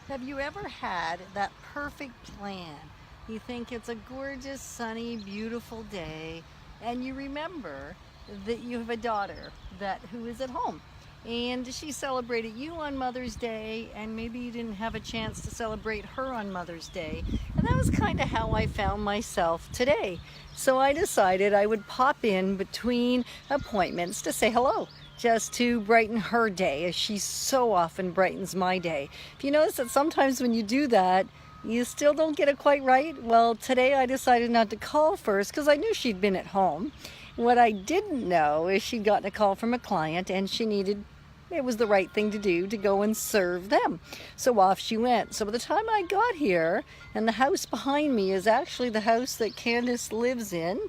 Have you ever had that perfect plan? You think it's a gorgeous, sunny, beautiful day, and you remember that you have a daughter who is at home. And she celebrated you on Mother's Day, and maybe you didn't have a chance to celebrate her on Mother's Day. And that was kind of how I found myself today. So I decided I would pop in between appointments to say hello, just to brighten her day, as she so often brightens my day. If you notice that sometimes when you do that, you still don't get it quite right, well, today I decided not to call first because I knew she'd been at home. What I didn't know is she'd gotten a call from a client and it was the right thing to do to go and serve them. So off she went. So by the time I got here, and the house behind me is actually the house that Candace lives in.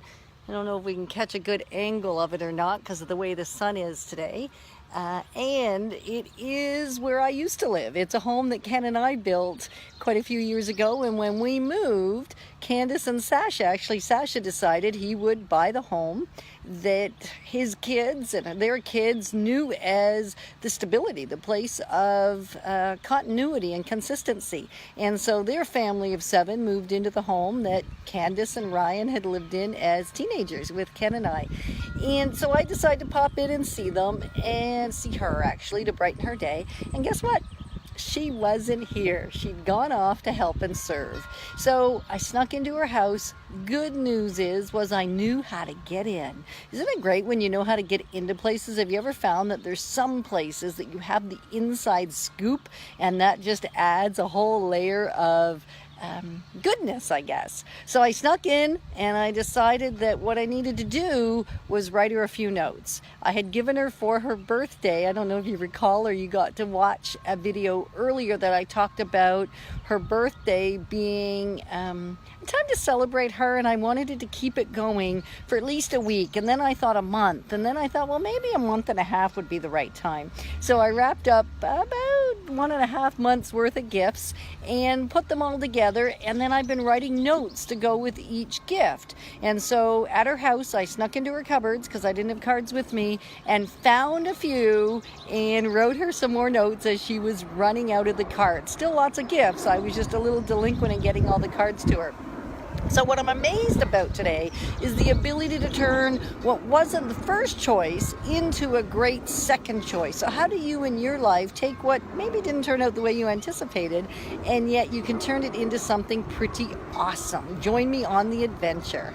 I don't know if we can catch a good angle of it or not because of the way the sun is today. And it is where I used to live. It's a home that Ken and I built quite a few years ago, and when we moved, Candace and Sasha decided he would buy the home that his kids and their kids knew as the stability, the place of continuity and consistency. And so their family of 7 moved into the home that Candace and Ryan had lived in as teenagers with Ken and I. And so I decided to pop in and see them, and see her actually, to brighten her day. And guess what? She wasn't here. She'd gone off to help and serve. So I snuck into her house. Good news was I knew how to get in. Isn't it great when you know how to get into places? Have you ever found that there's some places that you have the inside scoop, and that just adds a whole layer of goodness, I guess. So I snuck in, and I decided that what I needed to do was write her a few notes. I had given her for her birthday, I don't know if you recall or you got to watch a video earlier that I talked about her birthday being a time to celebrate her, and I wanted it to keep it going for at least a week, and then I thought a month, and then I thought, well, maybe a month and a half would be the right time. So I wrapped up about 1.5 months worth of gifts and put them all together, and then I've been writing notes to go with each gift. And so at her house, I snuck into her cupboards because I didn't have cards with me, and found a few and wrote her some more notes as she was running out of the cards. Still lots of gifts. I was just a little delinquent in getting all the cards to her. So what I'm amazed about today is the ability to turn what wasn't the first choice into a great second choice. So how do you in your life take what maybe didn't turn out the way you anticipated, and yet you can turn it into something pretty awesome? Join me on the adventure.